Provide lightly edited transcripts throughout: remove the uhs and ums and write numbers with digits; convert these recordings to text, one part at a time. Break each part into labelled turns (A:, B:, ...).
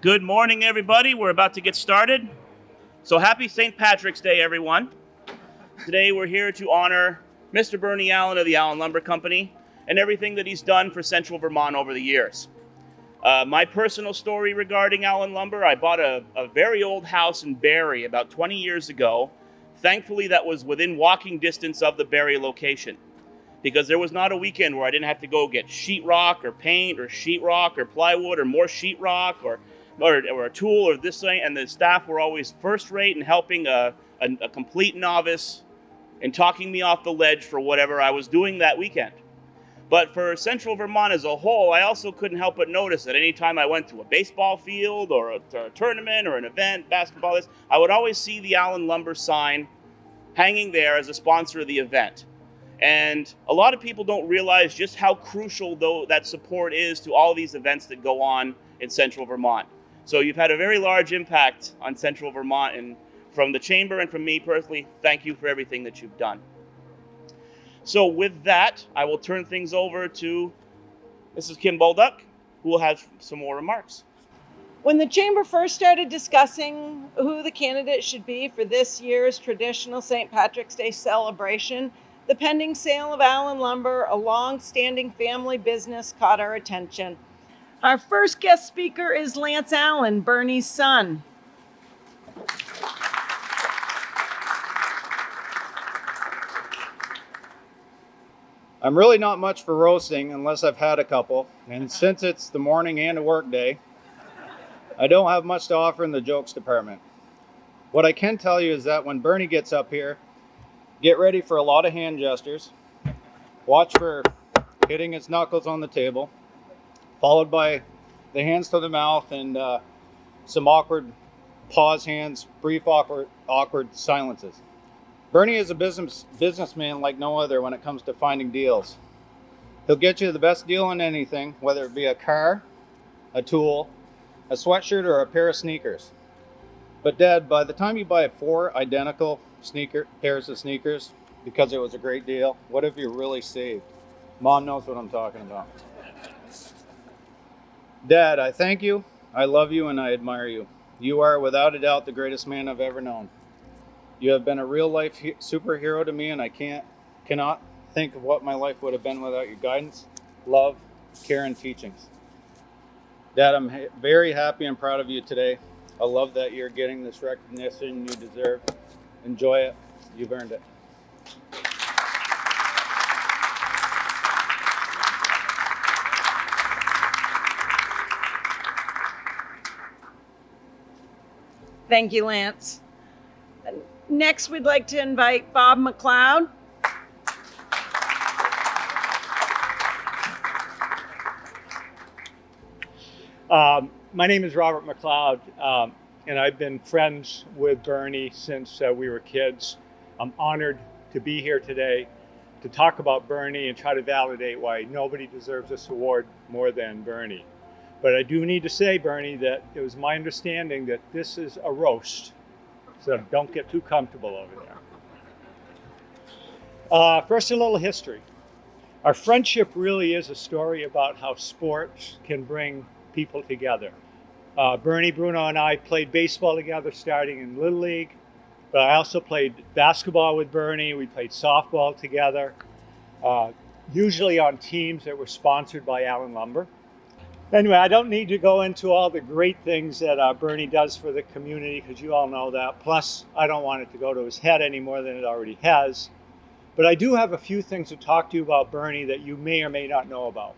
A: Good morning, everybody. We're about to get started. So happy St. Patrick's Day, everyone. Today we're here to honor Mr. Burnie Allen of the Allen Lumber Company and everything that he's done for Central Vermont over the years. My personal story regarding Allen Lumber, I bought a very old house in Barrie about 20 years ago. Thankfully, that was within walking distance of the Barrie location, because there was not a weekend where I didn't have to go get sheetrock or paint or sheetrock or plywood or more sheetrock or a tool or this thing, and the staff were always first rate and helping a complete novice and talking me off the ledge for whatever I was doing that weekend. But for Central Vermont as a whole, I also couldn't help but notice that anytime I went to a baseball field or a tournament or an event, basketball, I would always see the Allen Lumber sign hanging there as a sponsor of the event. And a lot of people don't realize just how crucial though that support is to all these events that go on in Central Vermont. So you've had a very large impact on Central Vermont, and from the Chamber and from me personally, thank you for everything that you've done. So with that, I will turn things over to Mrs. Kim Bolduck, who will have some more remarks.
B: When the Chamber first started discussing who the candidate should be for this year's traditional St. Patrick's Day celebration, the pending sale of Allen Lumber, a long-standing family business, caught our attention. Our first guest speaker is Lance Allen, Burnie's son.
C: I'm really not much for roasting unless I've had a couple, and since it's the morning and a work day, I don't have much to offer in the jokes department. What I can tell you is that when Burnie gets up here, get ready for a lot of hand gestures. Watch for hitting his knuckles on the table, followed by the hands to the mouth and some awkward pause hands, brief awkward silences. Burnie is a businessman like no other when it comes to finding deals. He'll get you the best deal on anything, whether it be a car, a tool, a sweatshirt, or a pair of sneakers. But Dad, by the time you buy 4 identical pairs of sneakers because it was a great deal, what have you really saved? Mom knows what I'm talking about. Dad, I thank you, I love you, and I admire you. You are without a doubt the greatest man I've ever known. You have been a real life superhero to me, and I cannot think of what my life would have been without your guidance, love, care, and teachings. Dad, I'm very happy and proud of you today. I love that you're getting this recognition you deserve. Enjoy it. You've earned it.
B: Thank you, Lance. Next, we'd like to invite Bob McLeod.
D: My name is Robert McLeod, and I've been friends with Burnie since we were kids. I'm honored to be here today to talk about Burnie and try to validate why nobody deserves this award more than Burnie. But I do need to say, Burnie, that it was my understanding that this is a roast, so don't get too comfortable over there. First, a little history. Our friendship really is a story about how sports can bring people together. Burnie, Bruno, and I played baseball together starting in Little League, but I also played basketball with Burnie. We played softball together, usually on teams that were sponsored by Allen Lumber. Anyway, I don't need to go into all the great things that Burnie does for the community, because you all know that. Plus, I don't want it to go to his head any more than it already has. But I do have a few things to talk to you about Burnie that you may or may not know about.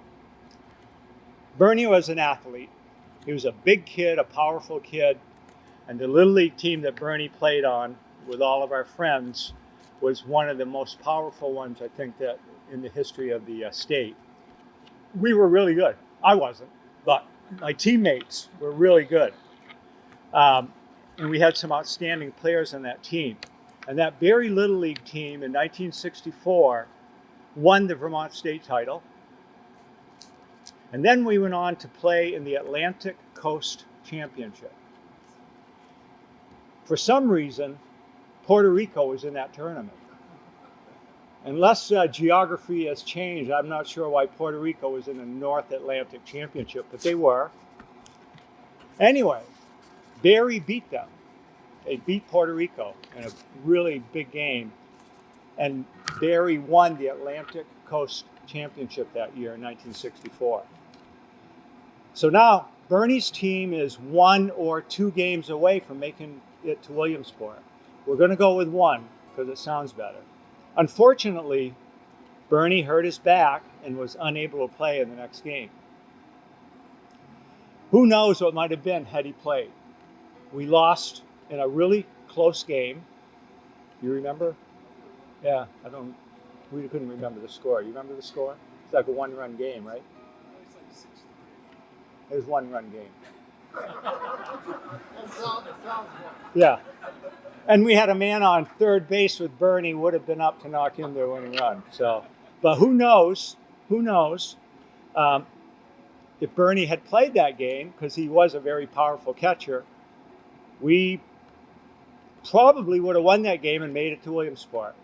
D: Burnie was an athlete. He was a big kid, a powerful kid, and the Little League team that Burnie played on with all of our friends was one of the most powerful ones, I think, that in the history of the state. We were really good. I wasn't, but my teammates were really good. And we had some outstanding players on that team. And that Barrie Little League team in 1964 won the Vermont state title. And then we went on to play in the Atlantic Coast Championship. For some reason, Puerto Rico was in that tournament. Unless geography has changed, I'm not sure why Puerto Rico was in the North Atlantic Championship, but they were. Anyway, Barrie beat them. They beat Puerto Rico in a really big game. And Barrie won the Atlantic Coast Championship that year in 1964. So now Burnie's team is 1 or 2 games away from making it to Williamsport. We're going to go with 1 because it sounds better. Unfortunately, Burnie hurt his back and was unable to play in the next game. Who knows what might have been had he played? We lost in a really close game. You remember? Yeah, we couldn't remember the score. You remember the score? It's like a 1-run game, right? It was 1-run game. Yeah. And we had a man on third base with Burnie would have been up to knock in the winning run. So, but who knows? If Burnie had played that game, because he was a very powerful catcher, we probably would have won that game and made it to Williamsport.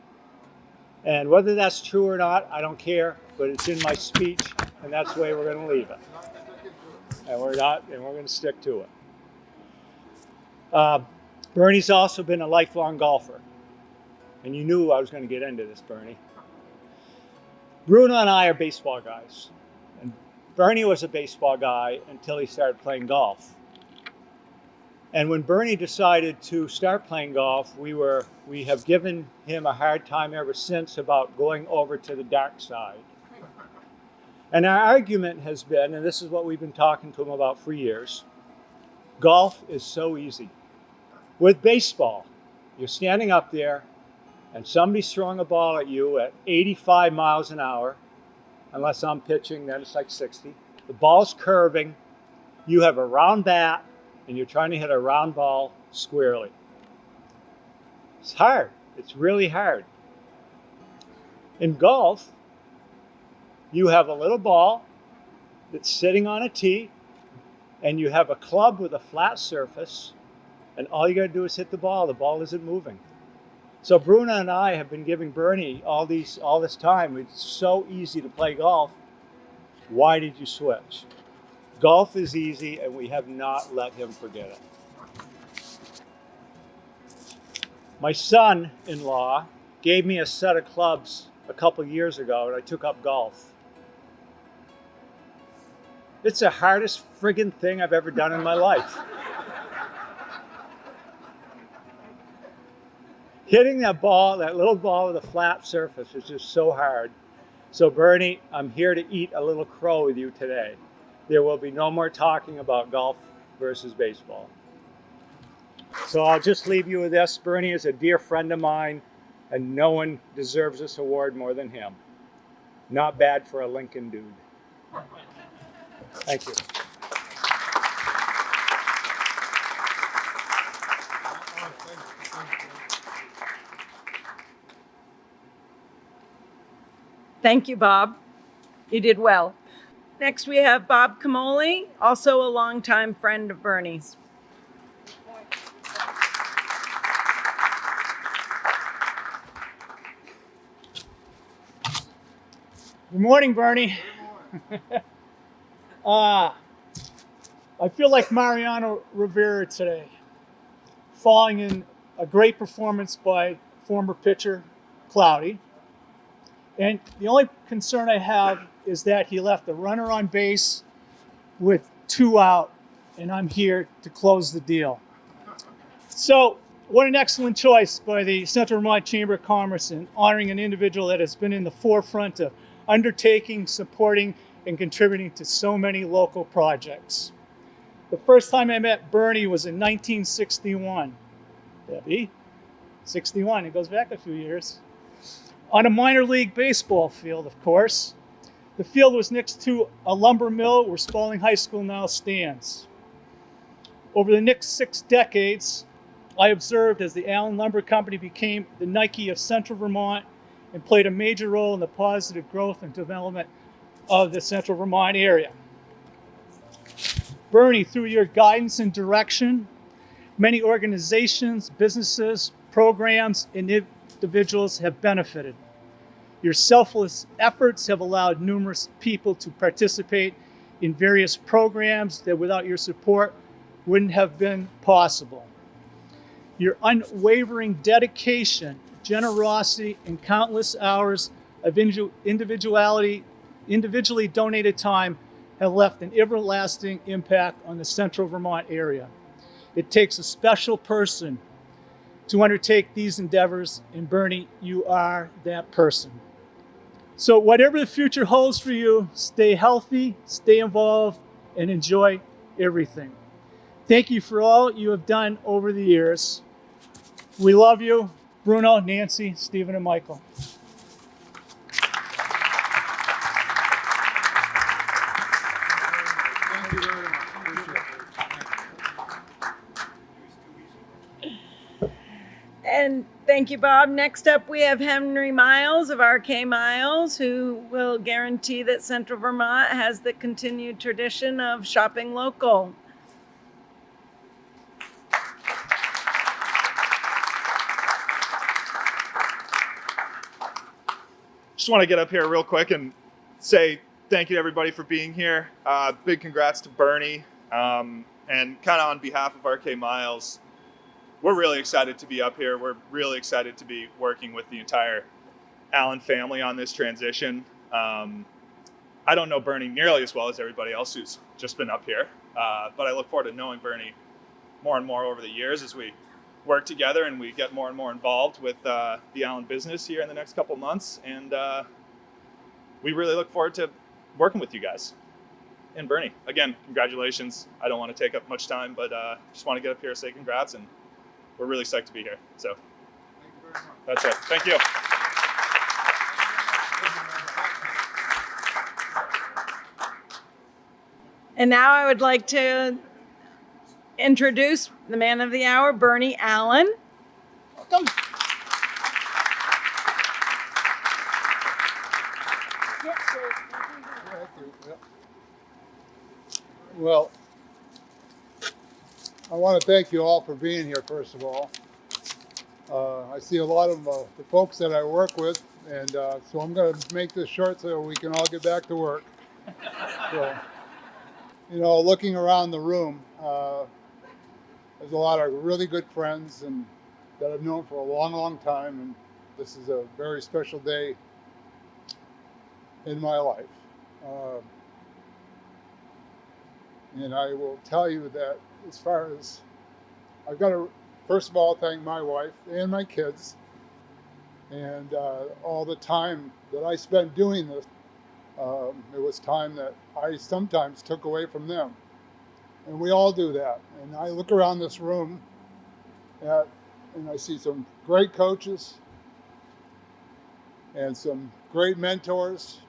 D: And whether that's true or not, I don't care, but it's in my speech, and that's the way we're going to leave it. And we're going to stick to it. Burnie's also been a lifelong golfer. And you knew I was going to get into this, Burnie. Bruno and I are baseball guys. And Burnie was a baseball guy until he started playing golf. And when Burnie decided to start playing golf, we have given him a hard time ever since about going over to the dark side. And our argument has been, and this is what we've been talking to him about for years, golf is so easy. With baseball, you're standing up there and somebody's throwing a ball at you at 85 miles an hour, unless I'm pitching, then it's like 60. The ball's curving, you have a round bat, and you're trying to hit a round ball squarely. It's hard. It's really hard. In golf, you have a little ball that's sitting on a tee, and you have a club with a flat surface, and all you got to do is hit the ball. The ball isn't moving. So Bruno and I have been giving Burnie all this time. It's so easy to play golf. Why did you switch? Golf is easy, and we have not let him forget it. My son-in-law gave me a set of clubs a couple years ago, and I took up golf. It's the hardest friggin' thing I've ever done in my life. Hitting that ball, that little ball with a flat surface, is just so hard. So Burnie, I'm here to eat a little crow with you today. There will be no more talking about golf versus baseball. So I'll just leave you with this. Burnie is a dear friend of mine, and no one deserves this award more than him. Not bad for a Lincoln dude. Thank you.
B: Thank you, Bob. You did well. Next, we have Bob Camoli, also a longtime friend of Burnie's.
E: Good morning, Burnie. Good morning. I feel like Mariano Rivera today, following in a great performance by former pitcher Cloudy. And the only concern I have is that he left the runner on base with 2 out, and I'm here to close the deal. So, what an excellent choice by the Central Vermont Chamber of Commerce in honoring an individual that has been in the forefront of undertaking, supporting, and contributing to so many local projects. The first time I met Burnie was in 1961. Debbie, 61, it goes back a few years. On a minor league baseball field, of course. The field was next to a lumber mill where Spalding High School now stands. Over the next 6 decades, I observed as the Allen Lumber Company became the Nike of Central Vermont and played a major role in the positive growth and development of the Central Vermont area. Burnie, through your guidance and direction, many organizations, businesses, programs, and individuals have benefited. Your selfless efforts have allowed numerous people to participate in various programs that without your support wouldn't have been possible. Your unwavering dedication, generosity, and countless hours of individually donated time have left an everlasting impact on the Central Vermont area. It takes a special person to undertake these endeavors, and Burnie, you are that person. So whatever the future holds for you, stay healthy, stay involved, and enjoy everything. Thank you for all you have done over the years. We love you, Bruno, Nancy, Stephen, and Michael.
F: Thank you very much. Appreciate it.
B: And thank you, Bob. Next up, we have Henry Miles of RK Miles, who will guarantee that Central Vermont has the continued tradition of shopping local.
G: Just want to get up here real quick and say thank you to everybody for being here. Big congrats to Burnie. And kind of on behalf of RK Miles, we're really excited to be up here. We're really excited to be working with the entire Allen family on this transition. I don't know Burnie nearly as well as everybody else who's just been up here, but I look forward to knowing Burnie more and more over the years as we work together and we get more and more involved with the Allen business here in the next couple months. And we really look forward to working with you guys. And Burnie, again, congratulations. I don't want to take up much time, but just want to get up here and say congrats, and we're really psyched to be here. So
F: Thank you very much.
G: that's it. Thank you.
B: And now I would like to introduce the man of the hour, Burnie Allen. Welcome.
F: Well, I want to thank you all for being here, first of all. I see a lot of the folks that I work with, and so I'm going to make this short so we can all get back to work. So, you know, looking around the room, there's a lot of really good friends and that I've known for a long, long time, and this is a very special day in my life. And I will tell you that as far as, I've got to, first of all, thank my wife and my kids and all the time that I spent doing this. It was time that I sometimes took away from them. And we all do that. And I look around this room and I see some great coaches and some great mentors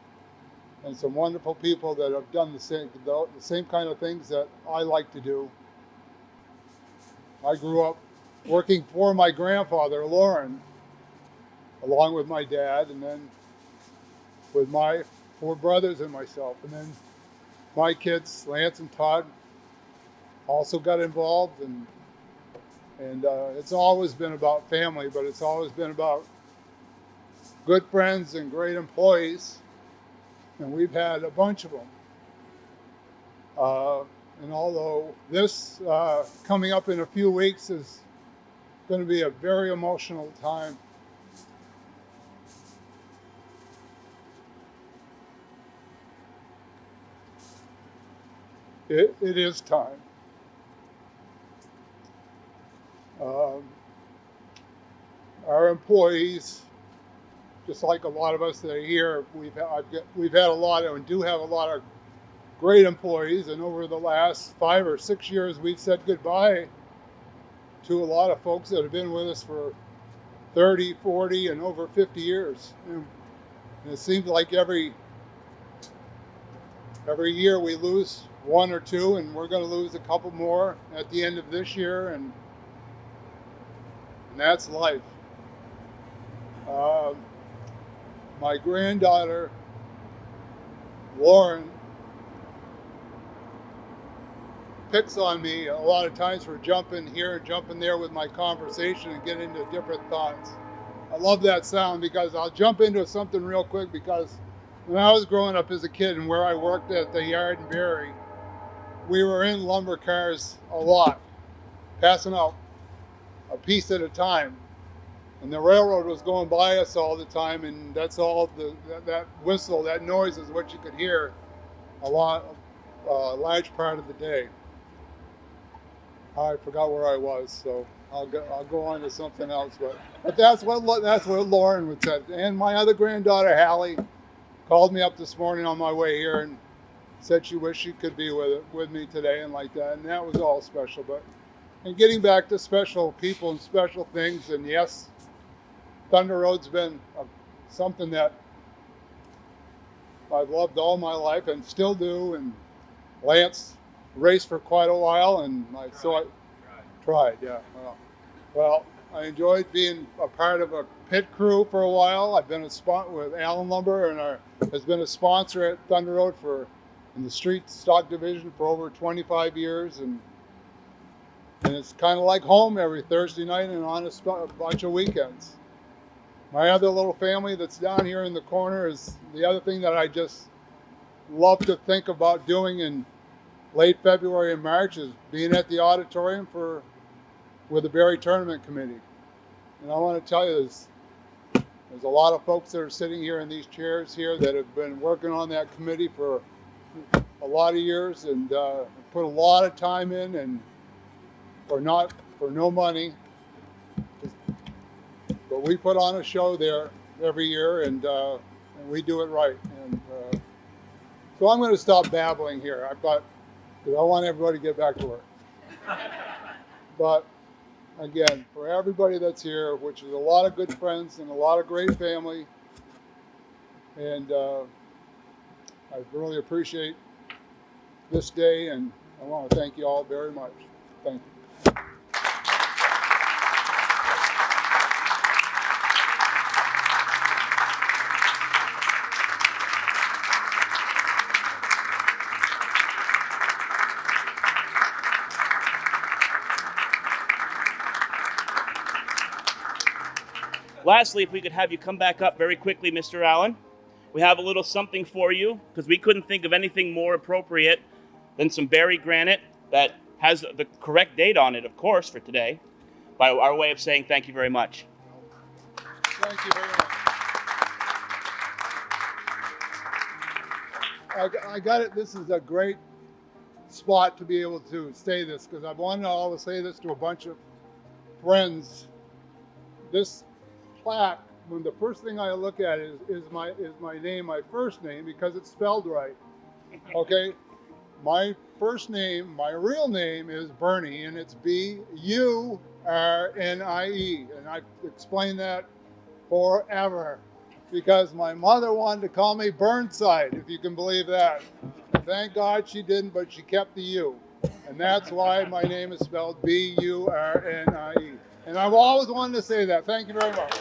F: and some wonderful people that have done the same kind of things that I like to do. I grew up working for my grandfather, Lauren, along with my dad, and then with my 4 brothers and myself. And then my kids, Lance and Todd, also got involved. And it's always been about family, but it's always been about good friends and great employees. And we've had a bunch of them. And although this coming up in a few weeks is going to be a very emotional time, it is time. Our employees, just like a lot of us that are here, we've had a lot of, and do have a lot of great employees, and over the last 5 or 6 years, we've said goodbye to a lot of folks that have been with us for 30, 40, and over 50 years. And it seems like every year we lose 1 or 2, and we're going to lose a couple more at the end of this year, and that's life. My granddaughter, Lauren, picks on me a lot of times for jumping here, jumping there with my conversation and getting into different thoughts. I love that sound because I'll jump into something real quick, because when I was growing up as a kid and where I worked at the Yard and Berry, we were in lumber cars a lot, passing out a piece at a time. And the railroad was going by us all the time, and that's all that whistle, that noise is what you could hear a large part of the day. I forgot where I was, so I'll go on to something else. But that's what Lauren would say. And my other granddaughter Hallie called me up this morning on my way here and said she wished she could be with me today and like that, and that was all special. And getting back to special people and special things, and yes, Thunder Road's been something that I've loved all my life and still do. And Lance raced for quite a while, and I tried. Yeah. Well, I enjoyed being a part of a pit crew for a while. I've been a sponsor with Allen Lumber, and has been a sponsor at Thunder Road in the street stock division for over 25 years, and it's kind of like home every Thursday night and on a bunch of weekends. My other little family that's down here in the corner is the other thing that I just love to think about doing in late February and March is being at the auditorium with the Barrie Tournament Committee. And I want to tell you there's a lot of folks that are sitting here in these chairs here that have been working on that committee for a lot of years and put a lot of time in, and for no money. But we put on a show there every year, and we do it right. And so I'm going to stop babbling here. Because I want everybody to get back to work. But again, for everybody that's here, which is a lot of good friends and a lot of great family, and I really appreciate this day, and I want to thank you all very much. Thank you.
A: Lastly, if we could have you come back up very quickly, Mr. Allen. We have a little something for you, because we couldn't think of anything more appropriate than some Barrie granite that has the correct date on it, of course, for today, by our way of saying thank you very much.
F: Thank you very much. I got it. This is a great spot to be able to say this, because I've wanted to always say this to a bunch of friends. This plaque, when the first thing I look at is my name, my first name, because it's spelled right. Okay, my first name, my real name is Burnie, and it's Burnie, and I've explained that forever because my mother wanted to call me Burnside, if you can believe that. Thank God she didn't, but she kept the U, and that's why my name is spelled Burnie. And I've always wanted to say that. Thank you very much.